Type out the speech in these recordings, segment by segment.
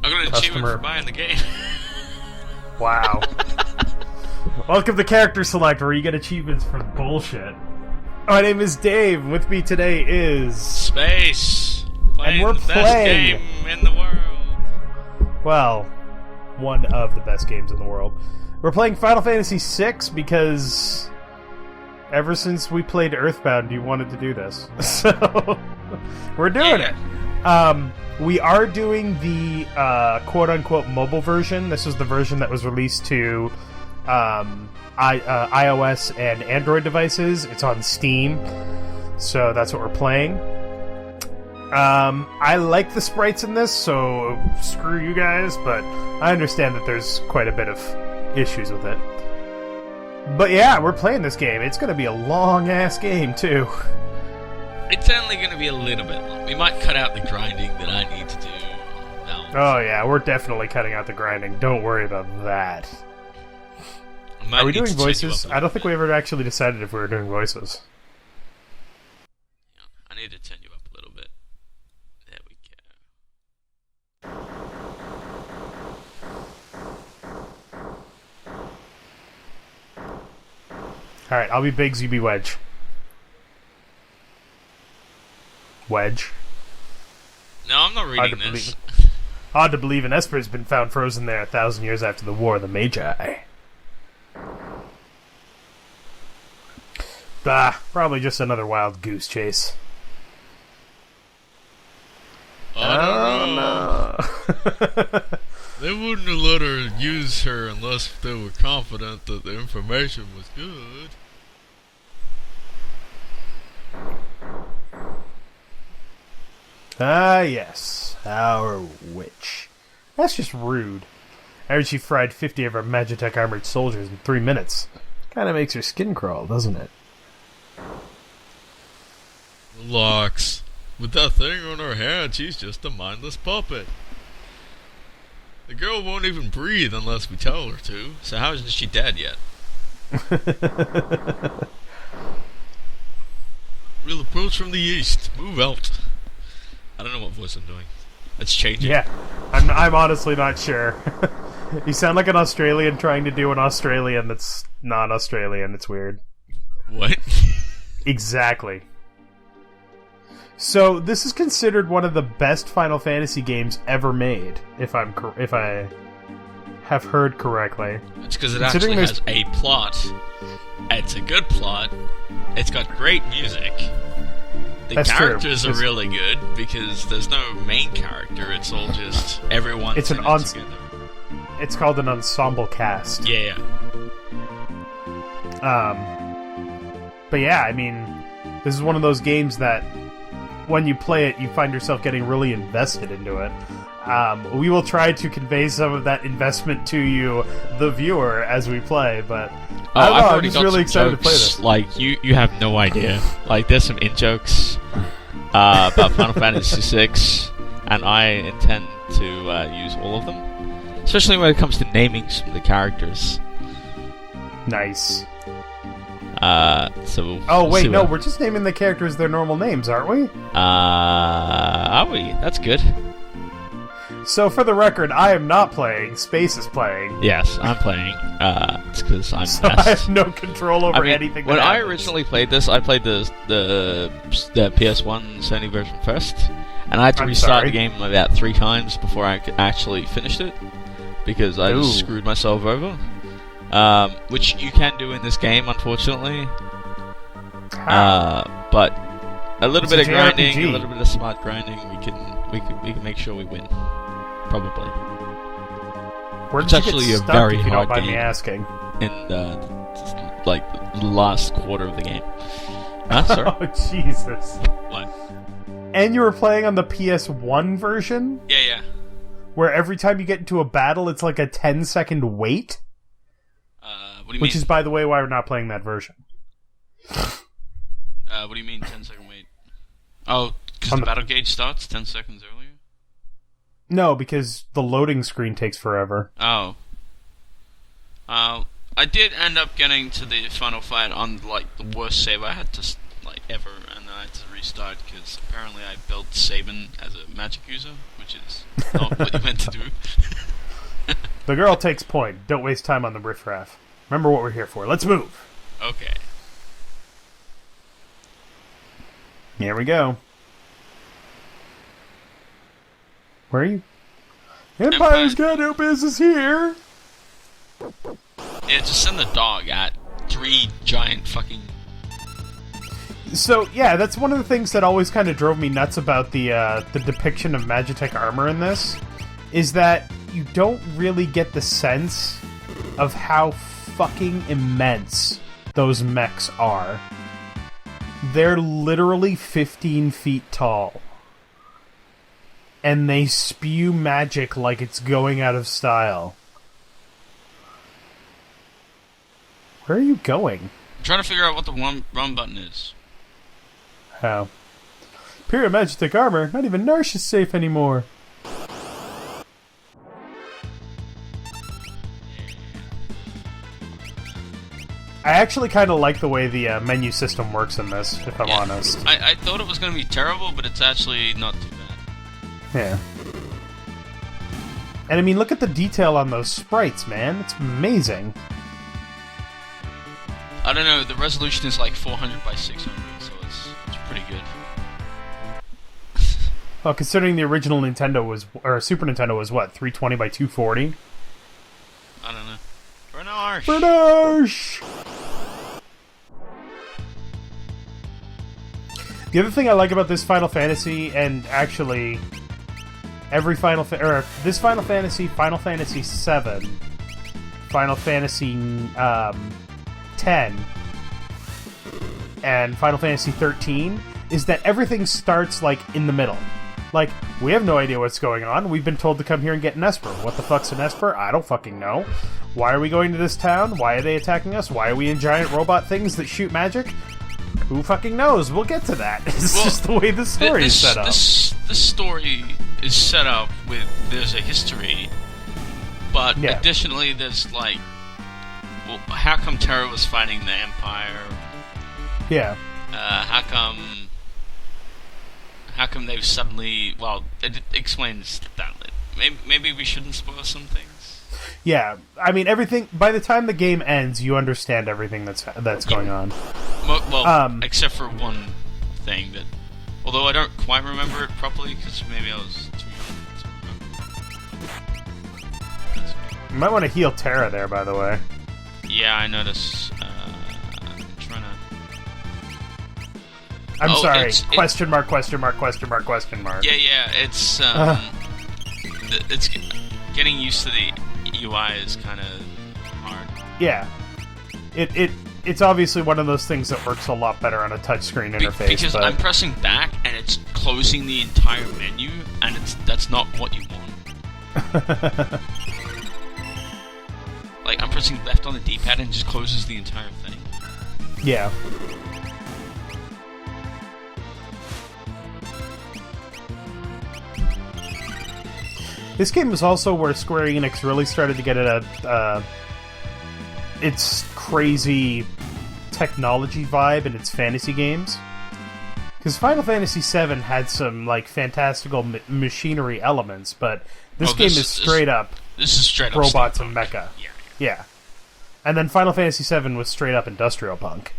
I got an achievement for buying the game. Wow. Welcome to CharacterSelect, where you get achievements for bullshit. My name is Dave, and with me today is... Space! And we're the best game in the world. Well, one of the best games in the world. We're playing Final Fantasy VI because... ever since we played Earthbound, you wanted to do this. So, we're doing it. We are doing the quote-unquote mobile version. This is the version that was released to iOS and Android devices. It's on Steam, so that's what we're playing. I like the sprites in this, so screw you guys, but I understand that there's quite a bit of issues with it. But yeah, we're playing this game. It's going to be a long-ass game, too. It's only going to be a little bit long. We might cut out the grinding that I need to do. No. Oh yeah, we're definitely cutting out the grinding. Don't worry about that. Are we doing voices? I don't think we ever actually decided if we were doing voices. Yeah, I need to turn you up a little bit. There we go. Alright, I'll be Biggs, you be Wedge. Wedge. No, I'm not reading this. Hard to believe an Esper has been found frozen there 1,000 years after the War of the Magi. Bah, probably just another wild goose chase. I don't know. They wouldn't have let her use her unless they were confident that the information was good. Ah, yes. Our witch. That's just rude. I heard she fried 50 of our Magitech armored soldiers in 3 minutes. Kinda makes her skin crawl, doesn't it? Relax. With that thing on her hand, she's just a mindless puppet. The girl won't even breathe unless we tell her to, so how isn't she dead yet? Real approach from the east. Move out. I don't know what voice I'm doing. Let's change it. Yeah, I'm honestly not sure. You sound like an Australian trying to do an Australian that's not Australian. It's weird. What? Exactly. So this is considered one of the best Final Fantasy games ever made, if I have heard correctly. It's because it actually has a plot. It's a good plot. It's got great music. The characters are really good because there's no main character. It's all just everyone. It's an together. It's called an ensemble cast. Yeah. But yeah, I mean, this is one of those games that when you play it, you find yourself getting really invested into it. We will try to convey some of that investment to you, the viewer, as we play, but I'm just really excited to play this. Like, you have no idea. Like, there's some in-jokes about Final Fantasy VI, and I intend to use all of them. Especially when it comes to naming some of the characters. Nice. We're just naming the characters their normal names, aren't we? Are we? That's good. So, for the record, I am not playing. Space is playing. Yes, I'm playing. It's because I'm so I have no control over anything. When I originally played this, I played the PS1 Sony version first, and I had to restart the game about 3 times before I actually finished it, because I just screwed myself over. Which you can do in this game, unfortunately. But a little bit of grinding, a little bit of smart grinding, we can make sure we win. Probably. It's actually a very hard game. Me asking. In the last quarter of the game. Sorry. Oh Jesus! What? And you were playing on the PS1 version? Yeah. Where every time you get into a battle, it's like a 10-second wait. What do you mean? Which is, by the way, why we're not playing that version. What do you mean 10-second wait? Oh, because the battle gauge starts 10 seconds earlier? No, because the loading screen takes forever. Oh. I did end up getting to the final fight on, the worst save I had to, like ever, and then I had to restart because apparently I built Sabin as a magic user, which is not what you meant to do. The girl takes point. Don't waste time on the riffraff. Remember what we're here for. Let's move. Okay. Here we go. Where are you? Empire's got no business here. Yeah, just send the dog at 3 giant fucking... So, yeah, that's one of the things that always kind of drove me nuts about the depiction of Magitech armor in this, is that you don't really get the sense of how fucking immense those mechs are. They're literally 15 feet tall. And they spew magic like it's going out of style. Where are you going? I'm trying to figure out what the run button is. How? Period Magitech armor. Not even Narsh is safe anymore. I actually kind of like the way the menu system works in this, if I'm honest. I thought it was going to be terrible, but it's actually not too bad. Yeah. And I mean, look at the detail on those sprites, man. It's amazing. I don't know, the resolution is like 400 by 600, so it's pretty good. Well, considering the original Nintendo was, or Super Nintendo was what, 320 by 240? I don't know. Bernard! The other thing I like about this Final Fantasy, and actually every this Final Fantasy, Final Fantasy VII, Final Fantasy 10, and Final Fantasy 13, is that everything starts, like, in the middle. Like, we have no idea what's going on. We've been told to come here and get an Esper. What the fuck's an Esper? I don't fucking know. Why are we going to this town? Why are they attacking us? Why are we in giant robot things that shoot magic? Who fucking knows? We'll get to that. It's just the way the story is set up. This story is set up with, there's a history, but additionally there's like, well, how come Terra was fighting the Empire? Yeah. How come they've suddenly, well, it explains that. Maybe we shouldn't spoil some things. Yeah, I mean, everything, by the time the game ends, you understand everything that's going on. Well, except for one thing that, although I don't quite remember it properly, because maybe I was too young to remember. You might want to heal Terra there, by the way. Yeah, I noticed. I'm trying to... I'm sorry. Question mark, question mark, question mark, question mark. Yeah, it's it's getting used to the UI is kind of hard. Yeah. It's obviously one of those things that works a lot better on a touchscrane interface. Because I'm pressing back and it's closing the entire menu, and that's not what you want. Like, I'm pressing left on the D-pad and it just closes the entire thing. Yeah. This game was also where Square Enix really started to get its crazy technology vibe in its fantasy games. Because Final Fantasy VII had some like fantastical machinery elements, but this game is straight up. This is straight up robots steampunk. And mecha. Yeah. Yeah. And then Final Fantasy VII was straight up industrial punk,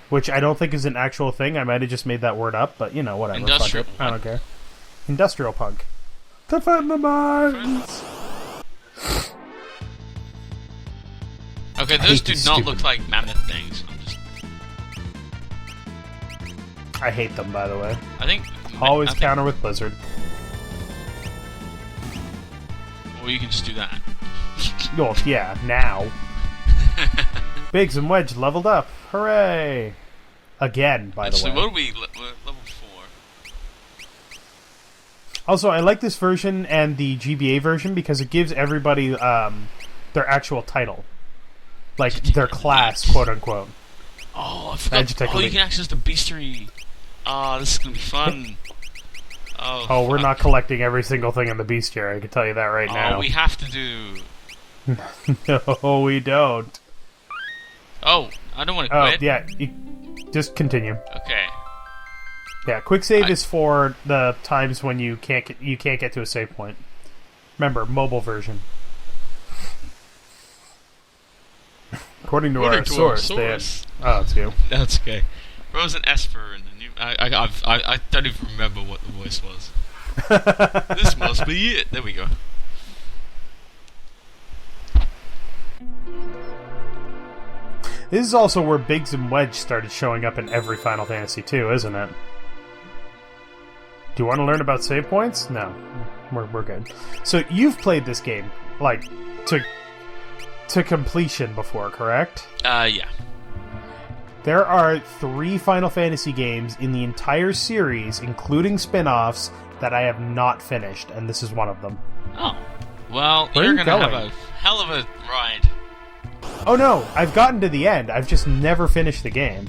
which I don't think is an actual thing. I might have just made that word up, but you know, whatever. Industrial fuck it. I don't care. Industrial punk. Defend the mines! Okay, those do not look like mammoth things. I hate them, by the way. I Always counter with Blizzard. Or you can just do that. Oh, yeah, now. Biggs and Wedge leveled up. Hooray! Again, by the way. So what are we? Level 4. Also, I like this version and the GBA version because it gives everybody their actual title. Like, their class, quote-unquote. Oh, I forgot. You can access the bestiary. Oh, this is going to be fun. Oh, we're not collecting every single thing in the bestiary, I can tell you that right now. Oh, we have to do... No, we don't. Oh, I don't want to quit. Oh, yeah. Just continue. Okay. Yeah, quick save is for the times when you can't get to a save point. Remember, mobile version. According to our source, they had... Oh, it's you. That's okay. Rose and Esper in the new... I don't even remember what the voice was. This must be it. There we go. This is also where Biggs and Wedge started showing up in every Final Fantasy II, isn't it? Do you want to learn about save points? No. We're good. So you've played this game, like, to completion before, correct? Yeah. There are 3 Final Fantasy games in the entire series, including spin-offs, that I have not finished, and this is one of them. Oh. Well, Where you're are you gonna going? have a hell of a ride. Oh no, I've gotten to the end. I've just never finished the game.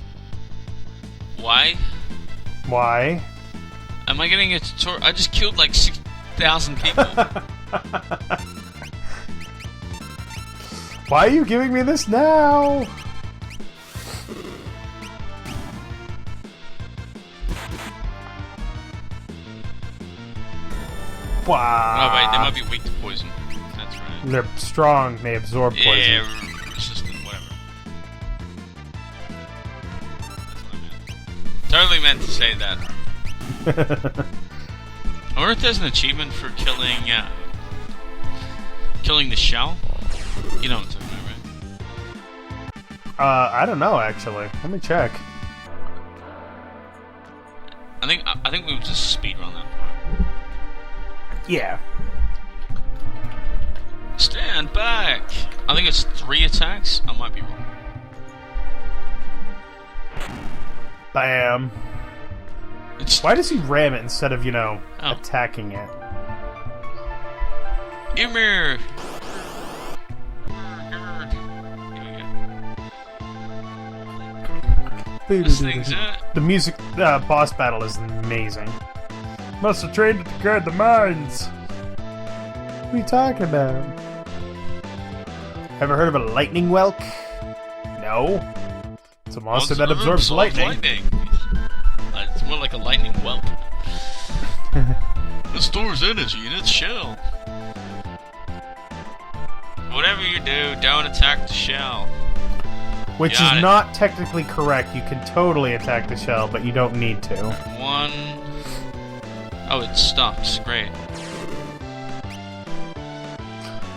Why? Why? Am I getting a tutorial? I just killed like 6,000 people. Why are you giving me this now? Wow. Oh wait, they might be weak to poison. That's right. They're strong, they absorb poison. Yeah, resistant, whatever. That's what I meant. Totally meant to say that. I wonder if there's an achievement for killing the shell. You know what I'm talking about, right? I don't know actually. Let me check. I think we would just speedrun that part. Yeah. Stand back! I think it's 3 attacks. I might be wrong. Bam. Why does he ram it instead of, attacking it? Ymir! This thing's it. The music, boss battle is amazing. Must have trained it to guard the mines. What are you talking about? Ever heard of a lightning whelk? No. It's a monster that absorbs lightning. It's more like a lightning whelp. It stores energy in its shell. Whatever you do, don't attack the shell. Which is not technically correct. You can totally attack the shell, but you don't need to. 1... Oh, it stops. Great.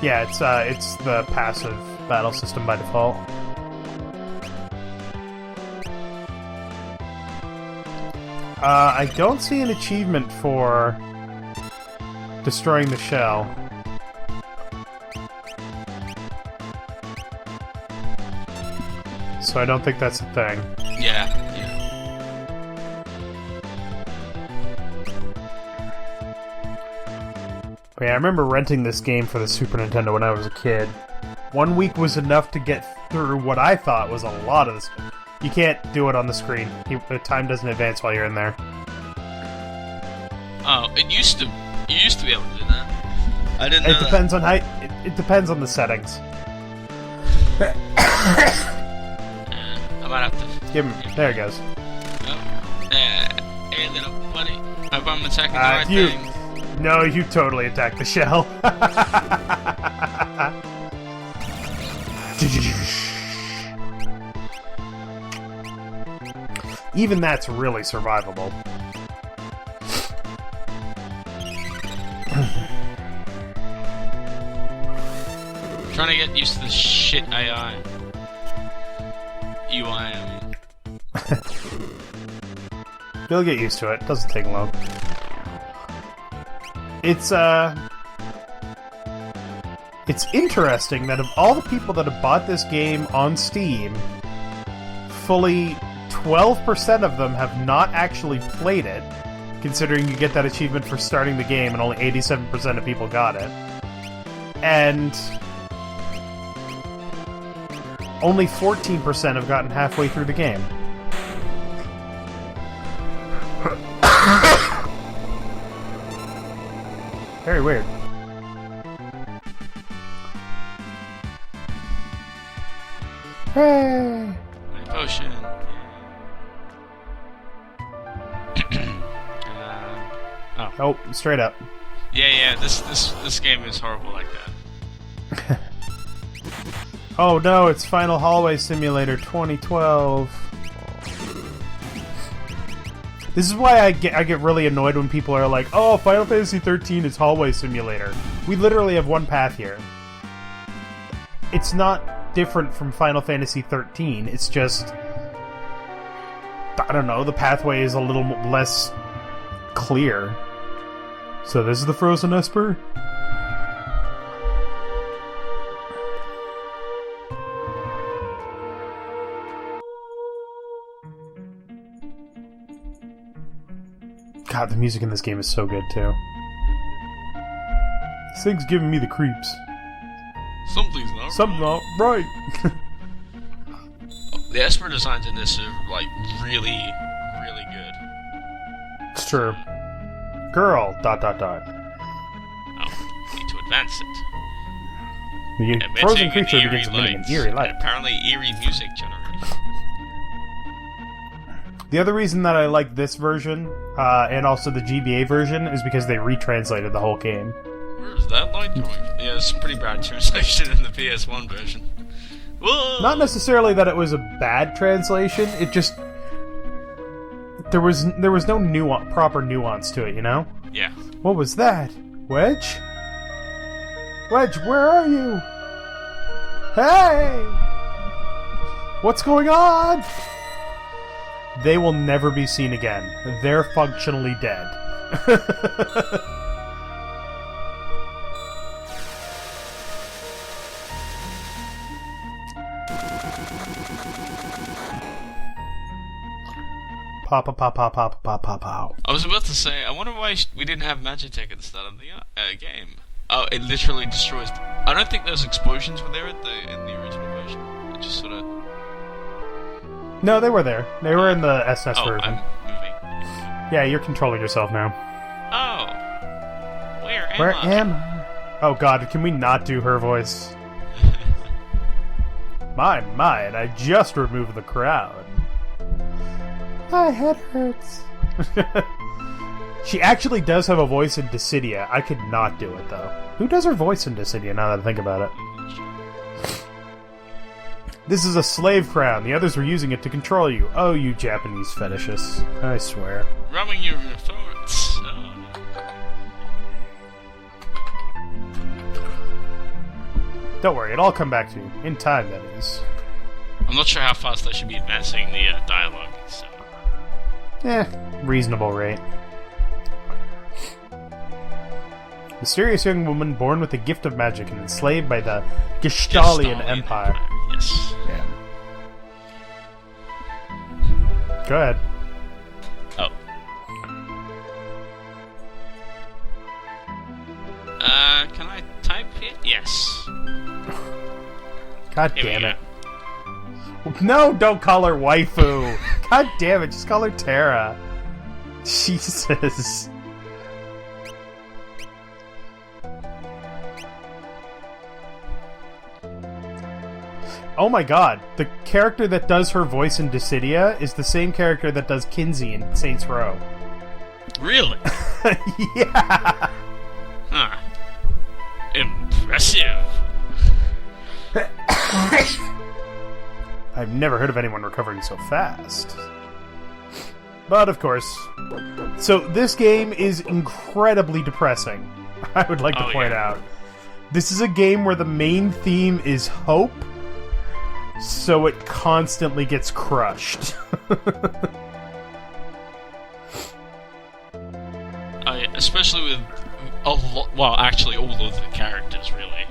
Yeah, it's the passive battle system by default. I don't see an achievement for destroying the shell. So I don't think that's a thing. Yeah. Yeah, I remember renting this game for the Super Nintendo when I was a kid. 1 week was enough to get through what I thought was a lot of this. You can't do it on the screen. The time doesn't advance while you're in there. Oh, you used to be able to do that. I didn't know It depends on how... It depends on the settings. I might have to... Give him... There it goes. Oh. Hey, little buddy. I hope I'm attacking the right thing. No, you totally attacked the shell. Even that's really survivable. Trying to get used to this shit AI. UI, I mean. You'll get used to it. Doesn't take long. It's interesting that of all the people that have bought this game on Steam, fully 12% of them have not actually played it, considering you get that achievement for starting the game and only 87% of people got it. And only 14% have gotten halfway through the game. Very weird. Hey! My potion. Oh, straight up. Yeah. This game is horrible like that. Oh no, it's Final Hallway Simulator 2012. This is why I get really annoyed when people are like, "Oh, Final Fantasy 13 is Hallway Simulator." We literally have one path here. It's not different from Final Fantasy 13. It's just, I don't know, the pathway is a little less clear. So this is the Frozen Esper? God, the music in this game is so good, too. This thing's giving me the creeps. Something's not right. The Esper designs in this are, like, really, really good. It's true. Girl, ... Oh, need to advance it. The frozen creature begins emitting an eerie light. Apparently eerie music generated. The other reason that I like this version, and also the GBA version, is because they retranslated the whole game. Where's that light coming from? Yeah, it's pretty bad translation in the PS1 version. Whoa! Not necessarily that it was a bad translation, it just... There was no proper nuance to it, you know? Yeah. What was that? Wedge? Wedge, where are you? Hey! What's going on? They will never be seen again. They're functionally dead. Pop, pop, pop, pop, pop, pop, pop, pop. I was about to say, I wonder why we didn't have Magitech at the start of the game. Oh, it literally destroys... I don't think those explosions were there in the original version. It just sort of... No, they were there. They were in the SNES version. I'm moving. Yeah, you're controlling yourself now. Oh. Where am I? Oh god, can we not do her voice? My, and I just removed the crowd. My head hurts. She actually does have a voice in Dissidia. I could not do it, though. Who does her voice in Dissidia, now that I think about it? This is a slave crown. The others were using it to control you. Oh, you Japanese fetishists. I swear. Rubbing your thoughts. Don't worry, it'll all come back to you. In time, that is. I'm not sure how fast I should be advancing the dialogue, so... reasonable rate. Mysterious young woman born with the gift of magic and enslaved by the Gestalian Empire. Yes. Yeah. Go ahead. Oh. Can I type it? Yes. God damn it. No, don't call her waifu! God damn it, just call her Terra. Jesus. Oh my god, the character that does her voice in Dissidia is the same character that does Kinsey in Saints Row. Really? Yeah! Huh. Impressive. I've never heard of anyone recovering so fast. But, of course. So, this game is incredibly depressing, I would like to point out. This is a game where the main theme is hope, so it constantly gets crushed. Especially with well, actually all of the characters, really.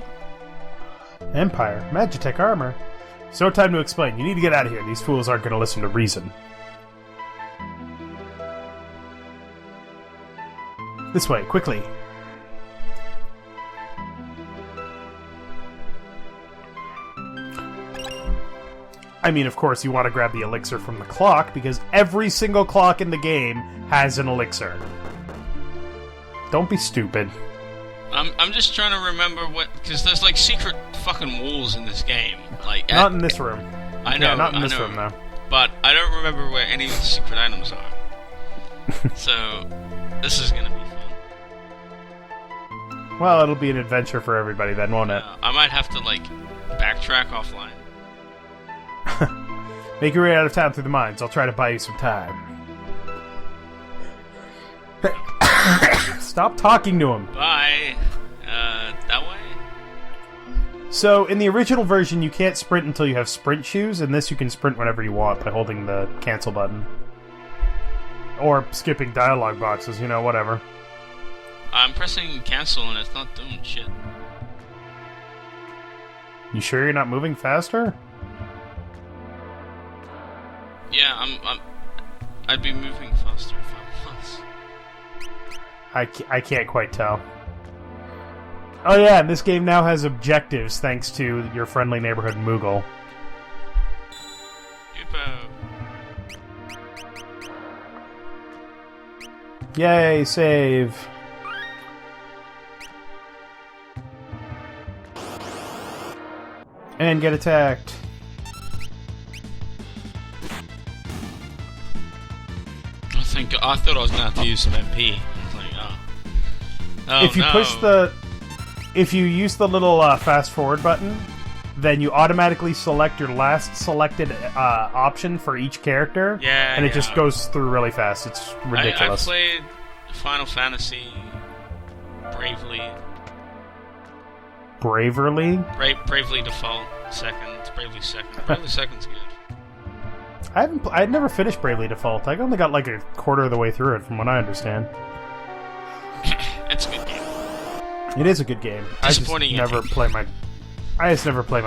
Empire, Magitech armor. It's no time to explain. You need to get out of here. These fools aren't going to listen to reason. This way, quickly. I mean, of course, you want to grab the elixir from the clock, because every single clock in the game has an elixir. Don't be stupid. I'm just trying to remember what... Because there's, like, secret fucking walls in this game. Like not in this room. I know, yeah, not in this room, though. But I don't remember where any of the secret items are. So, this is gonna be fun. Well, it'll be an adventure for everybody then, won't it? I might have to, like, backtrack offline. Make your way out of town through the mines. I'll try to buy you some time. Stop talking to him. Bye. That way? So, in the original version, you can't sprint until you have sprint shoes. In this, you can sprint whenever you want by holding the cancel button. Or skipping dialogue boxes, you know, whatever. I'm pressing cancel and it's not doing shit. You sure you're not moving faster? Yeah, I'd be moving faster if I was. I can't quite tell. Oh yeah, and this game now has objectives thanks to your friendly neighborhood Moogle. Yupo. Yay, save. And get attacked. I thought I was going to have to use some MP. I was like, oh. If you push if you use the little fast forward button, then you automatically select your last selected option for each character. Yeah, and it just goes through really fast. It's ridiculous. I played Final Fantasy Bravely. Bravely Default second. Bravely second. Bravely second's good. I'd never finished Bravely Default. I only got like a quarter of the way through it, from what I understand. It's a good game. It is a good game. I just never play my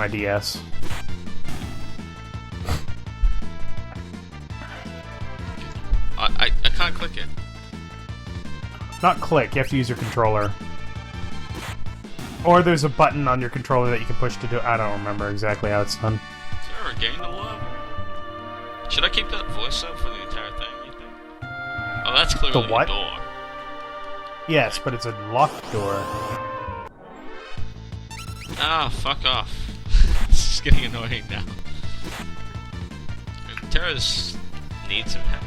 DS. I can't click it. Not click. You have to use your controller. Or there's a button on your controller that you can push to do. I don't remember exactly how it's done. Sarah, gain the level. Should I keep that voice up for the entire thing, you think? Oh, that's clearly the what? A door. Yes, but it's a locked door. Ah, fuck off. This is getting annoying now. Terra's needs some help.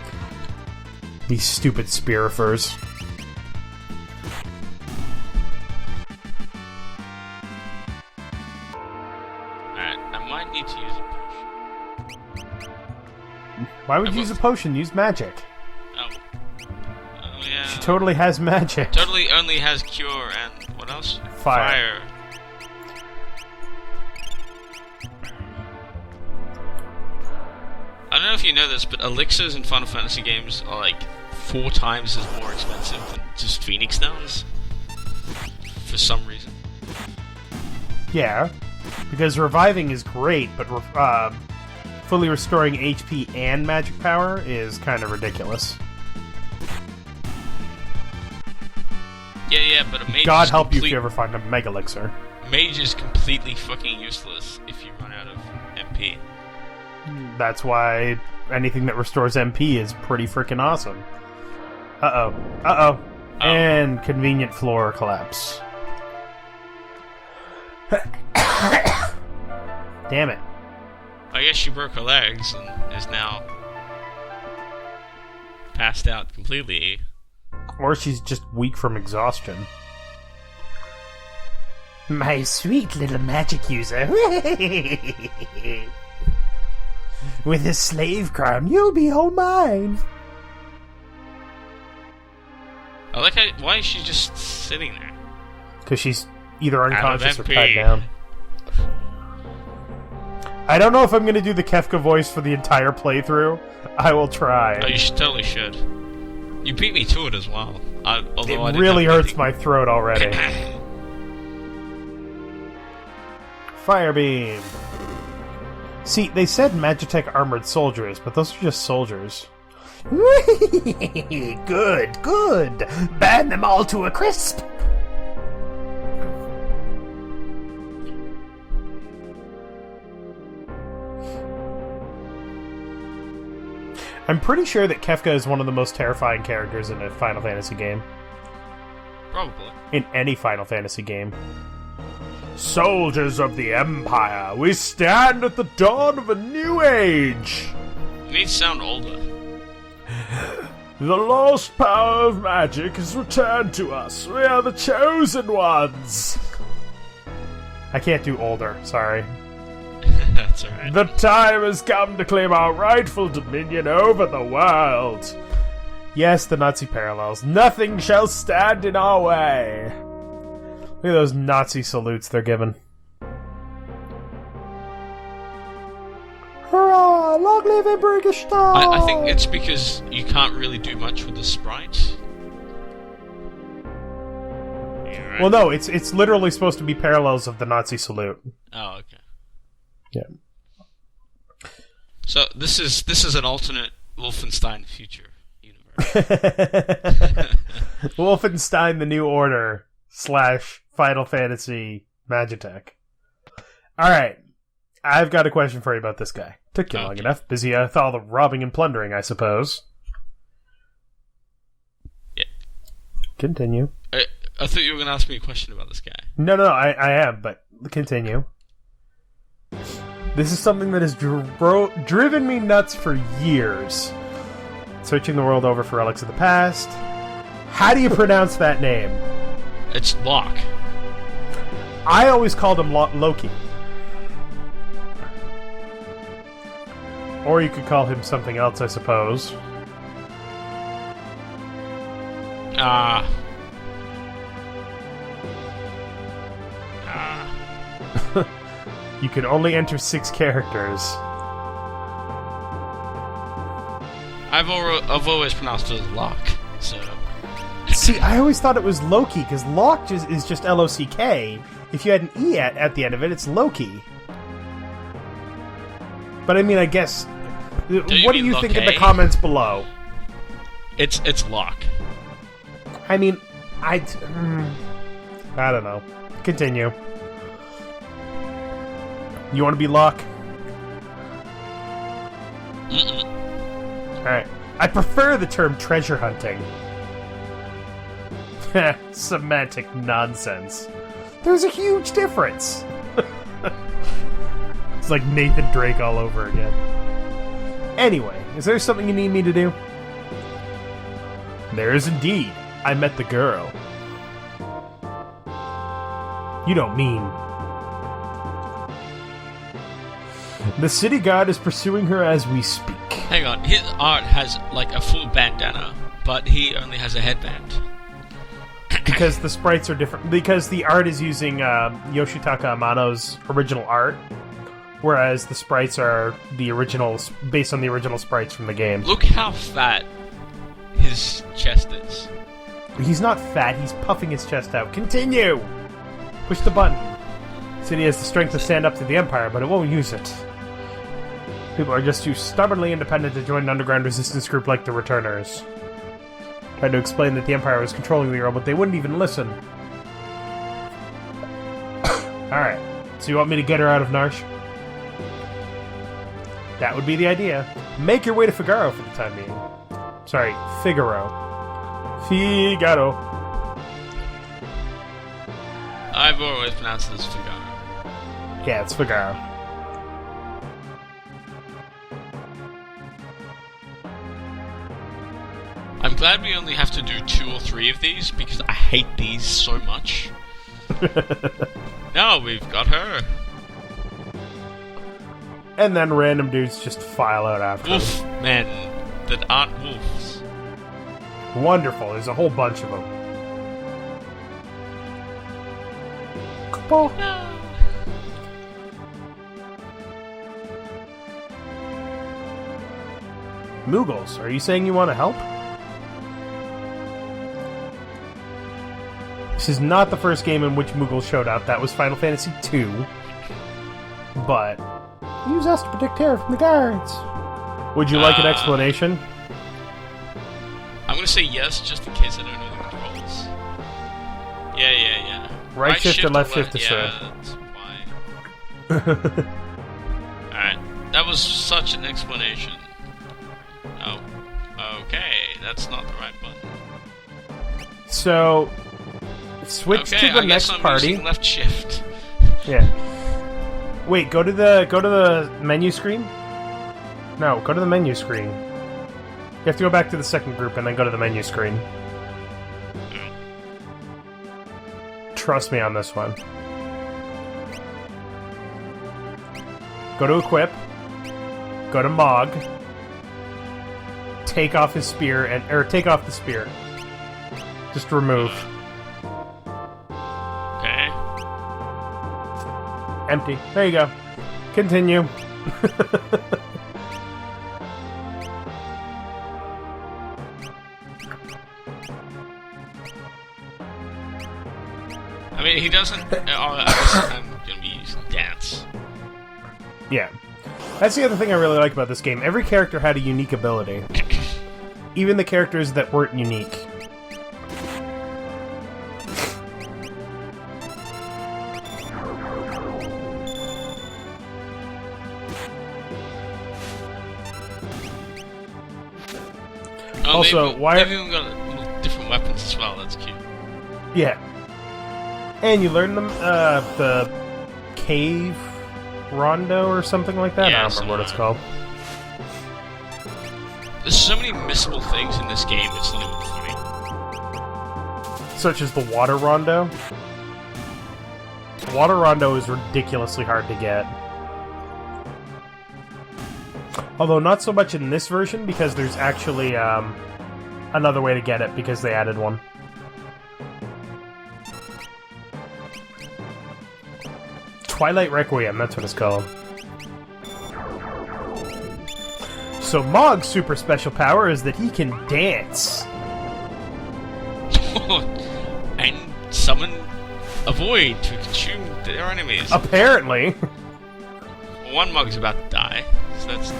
These stupid spirifers. Alright, I might need to use a potion. Why would you use a potion? Use magic. Oh. Oh, yeah. She totally has magic. Totally only has cure and what else? Fire. I don't know if you know this, but elixirs in Final Fantasy games are like 4 times as more expensive than just Phoenix Stones. For some reason. Yeah, because reviving is great, but fully restoring HP and magic power is kind of ridiculous. Yeah, but a mage God help you if you ever find a Mega Elixir. Mage is completely fucking useless if you run out of MP. That's why anything that restores MP is pretty freaking awesome. Uh-oh. Uh-oh. Oh. And convenient floor collapse. Damn it. I guess she broke her legs and is now passed out completely. Or she's just weak from exhaustion. My sweet little magic user. With a slave crown, you'll be all mine. I like how. Why is she just sitting there? Because she's either unconscious or tied down. I don't know if I'm going to do the Kefka voice for the entire playthrough. I will try. Oh, you totally should. You beat me to it as well. It really hurts my throat already. Fire beam. See, they said Magitech armored soldiers, but those are just soldiers. Good. Ban them all to a crisp. I'm pretty sure that Kefka is one of the most terrifying characters in a Final Fantasy game. Probably. In any Final Fantasy game. Soldiers of the Empire, we stand at the dawn of a new age! You need to sound older. The lost power of magic has returned to us. We are the chosen ones. I can't do older, sorry. That's alright. The time has come to claim our rightful dominion over the world. Yes, the Nazi parallels. Nothing shall stand in our way. Look at those Nazi salutes they're giving. Hurrah! Long live Emperor Gestahl! I think it's because you can't really do much with the sprite. Yeah, right? Well, no, it's literally supposed to be parallels of the Nazi salute. Oh, okay. Yeah. So this is an alternate Wolfenstein future universe. Wolfenstein: The New Order / Final Fantasy Magitech. Alright, I've got a question for you about this guy. Took you long enough. Busy with all the robbing and plundering, I suppose. Yeah. Continue. I thought you were going to ask me a question about this guy. No, I am, but continue. This is something that has driven me nuts for years. Searching the world over for relics of the past. How do you pronounce that name? It's Locke. I always called him Loki. Or you could call him something else, I suppose. You can only enter 6 characters. I've always pronounced it as Locke, so... See, I always thought it was Loki, because Locke is just L-O-C-K. If you had an E at the end of it, it's Loki. But I mean, I guess... What do you think in the comments below? It's Locke. I mean, I don't know. Continue. You want to be Locke? Mm-mm. Alright. I prefer the term treasure hunting. Semantic nonsense. There's a huge difference. It's like Nathan Drake all over again. Anyway, is there something you need me to do? There is indeed. I met the girl. You don't mean... The city guard is pursuing her as we speak. Hang on, his art has like a full bandana, but he only has a headband. Because the sprites are different. Because the art is using Yoshitaka Amano's original art, whereas the sprites are the originals, based on the original sprites from the game. Look how fat his chest is. He's not fat, he's puffing his chest out. Continue! Push the button. The city has the strength to stand up to the Empire, but it won't use it. People are just too stubbornly independent to join an underground resistance group like the Returners. Tried to explain that the Empire was controlling the world, but they wouldn't even listen. Alright, so you want me to get her out of Narsh? That would be the idea. Make your way to Figaro for the time being. Sorry, Figaro. Figaro. I've always pronounced this Figaro. Yeah, it's Figaro. I'm glad we only have to do 2 or 3 of these, because I hate these so much. Now we've got her. And then random dudes just file out after. Wolf men that aren't wolves. Wonderful, there's a whole bunch of them. Couple. No. Moogles, are you saying you want to help? This is not the first game in which Moogles showed up. That was Final Fantasy II. But use us to protect terror from the guards. Would you like an explanation? I'm gonna say yes, just in case I don't know the controls. Yeah. Right shift and left shift to serve. Yeah, that's fine. Alright, that was such an explanation. Oh, okay, that's not the right button. So, switch to the next party. Using left shift. Yeah. Wait, go to the menu screen? No, go to the menu screen. You have to go back to the second group and then go to the menu screen. Trust me on this one. Go to equip. Go to Mog. Take off his spear or take off the spear. Just remove. Okay. Empty. There you go. Continue. I mean, he doesn't... I'm gonna be using dance. Yeah. That's the other thing I really like about this game. Every character had a unique ability. Even the characters that weren't unique. Oh, Also, they've even got little different weapons as well. That's cute. Yeah. And you learn them, the cave rondo or something like that? Yeah, I don't remember what it's called. There's so many missable things in this game, it's not even funny. Such as the water rondo. Water rondo is ridiculously hard to get. Although not so much in this version, because there's actually another way to get it, because they added one. Twilight Requiem, that's what it's called. So Mog's super special power is that he can dance. And summon a void to consume their enemies. Apparently. One Mug's about to die, so that's...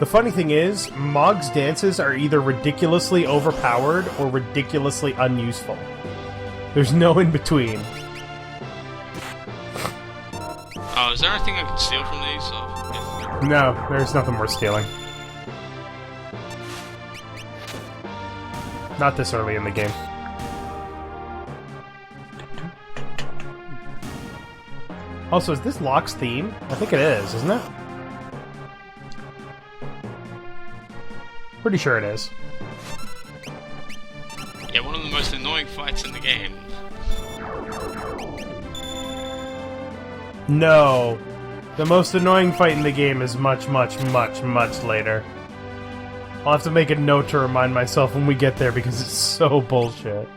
The funny thing is, Mog's dances are either ridiculously overpowered or ridiculously unuseful. There's no in between. Oh, is there anything I can steal from these? Or... No, there's nothing worth stealing. Not this early in the game. Also, is this Locke's theme? I think it is, isn't it? Pretty sure it is. Yeah, one of the most annoying fights in the game. No. The most annoying fight in the game is much, much, much, much later. I'll have to make a note to remind myself when we get there because it's so bullshit.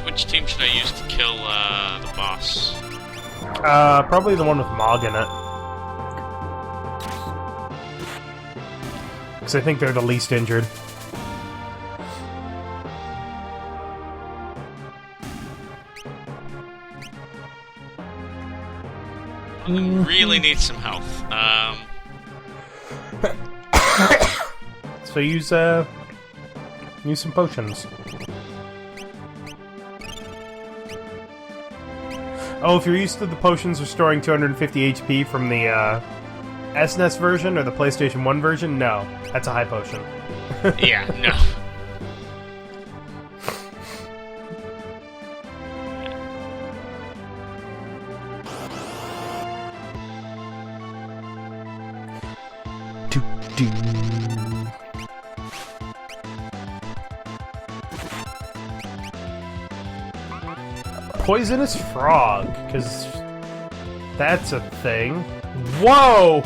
Which team should I use to kill the boss? Probably the one with Mog in it. Because I think they're the least injured. Really need some health. So use some potions. Oh, if you're used to the potions restoring 250 HP from the SNES version or the PlayStation 1 version, no. That's a high potion. Yeah, no. Poisonous frog, because that's a thing. Whoa!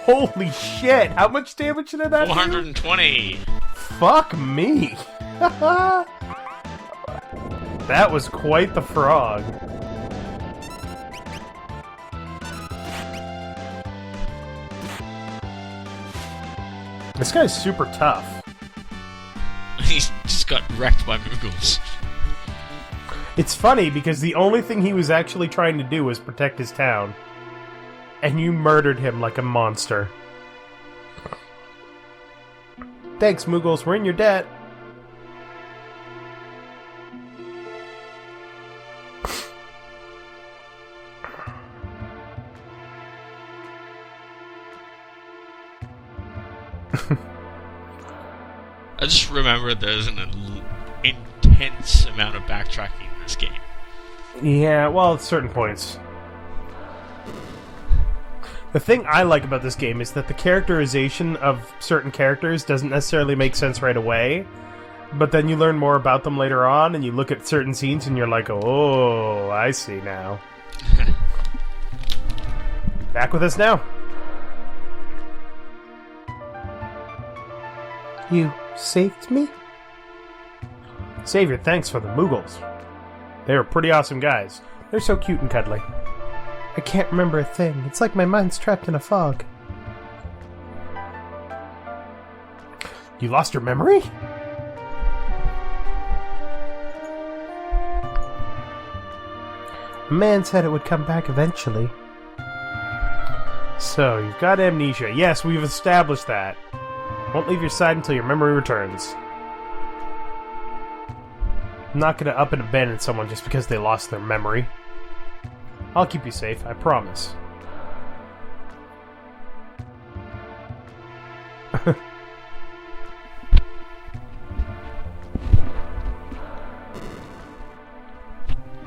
Holy shit! How much damage did that do? 420! Fuck me! That was quite the frog. This guy's super tough. He's just got wrecked by Moogles. It's funny because the only thing he was actually trying to do was protect his town. And you murdered him like a monster. Thanks, Moogles, we're in your debt. I just remember there's an intense intense amount of backtracking in this game. Yeah, well, at certain points. The thing I like about this game is that the characterization of certain characters doesn't necessarily make sense right away, but then you learn more about them later on, and you look at certain scenes and you're like, oh, I see now. Back with us now. You saved me? Savior, thanks for the Moogles. They were pretty awesome guys. They're so cute and cuddly. I can't remember a thing. It's like my mind's trapped in a fog. You lost your memory? A man said it would come back eventually. So, you've got amnesia. Yes, we've established that. Won't leave your side until your memory returns. I'm not gonna up and abandon someone just because they lost their memory. I'll keep you safe, I promise.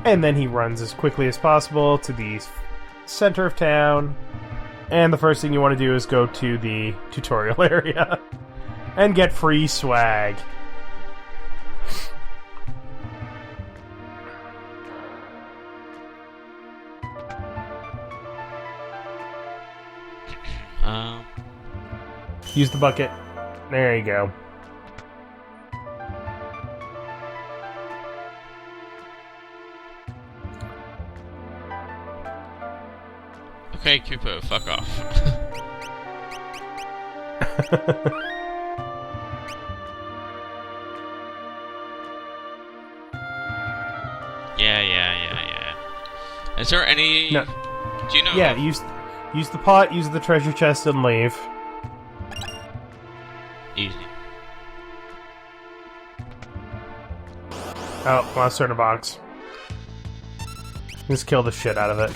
And then he runs as quickly as possible to the center of town. And the first thing you want to do is go to the tutorial area and get free swag. Use the bucket. There you go. Okay, Kupo, fuck off. Yeah. Is there any... No. Do you know... Yeah, use the pot, use the treasure chest, and leave. Easy. Oh, monster in a box. Just kill the shit out of it.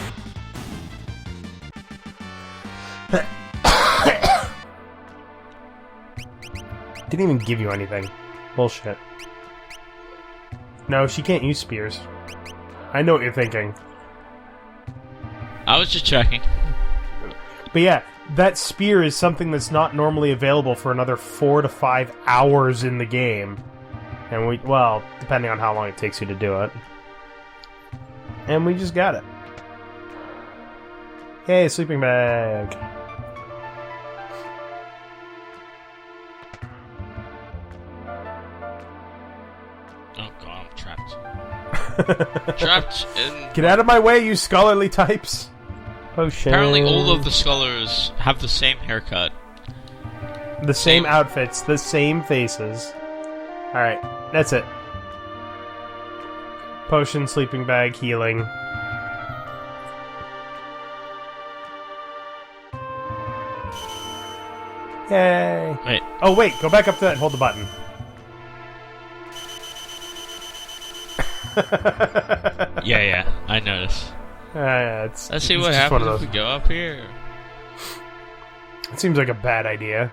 Didn't even give you anything. Bullshit. No, she can't use spears. I know what you're thinking. I was just checking. But yeah, that spear is something that's not normally available for another 4 to 5 hours in the game. And well, depending on how long it takes you to do it. And we just got it. Hey, sleeping bag. Oh god, I'm trapped. Trapped in... Get out of my way, you scholarly types! Potion. Apparently all of the scholars have the same haircut. The same outfits, the same faces. Alright, that's it. Potion, sleeping bag, healing. Yay! Wait. Oh wait, go back up to that and hold the button. Yeah, I noticed. Let's see what happens if we go up here. It seems like a bad idea.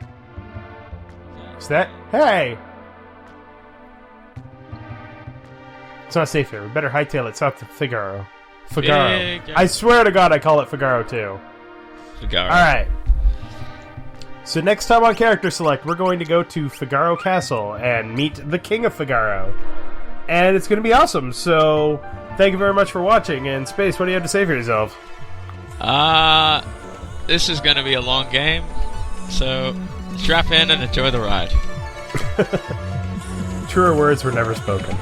Is that... Hey! It's not safe here. We better hightail it south to Figaro. Yeah. I swear to God I call it Figaro too. Figaro. Alright. So next time on Character Select, we're going to go to Figaro Castle and meet the King of Figaro. And it's going to be awesome, so thank you very much for watching. And Space, what do you have to say for yourself? This is going to be a long game, so strap in and enjoy the ride. Truer words were never spoken.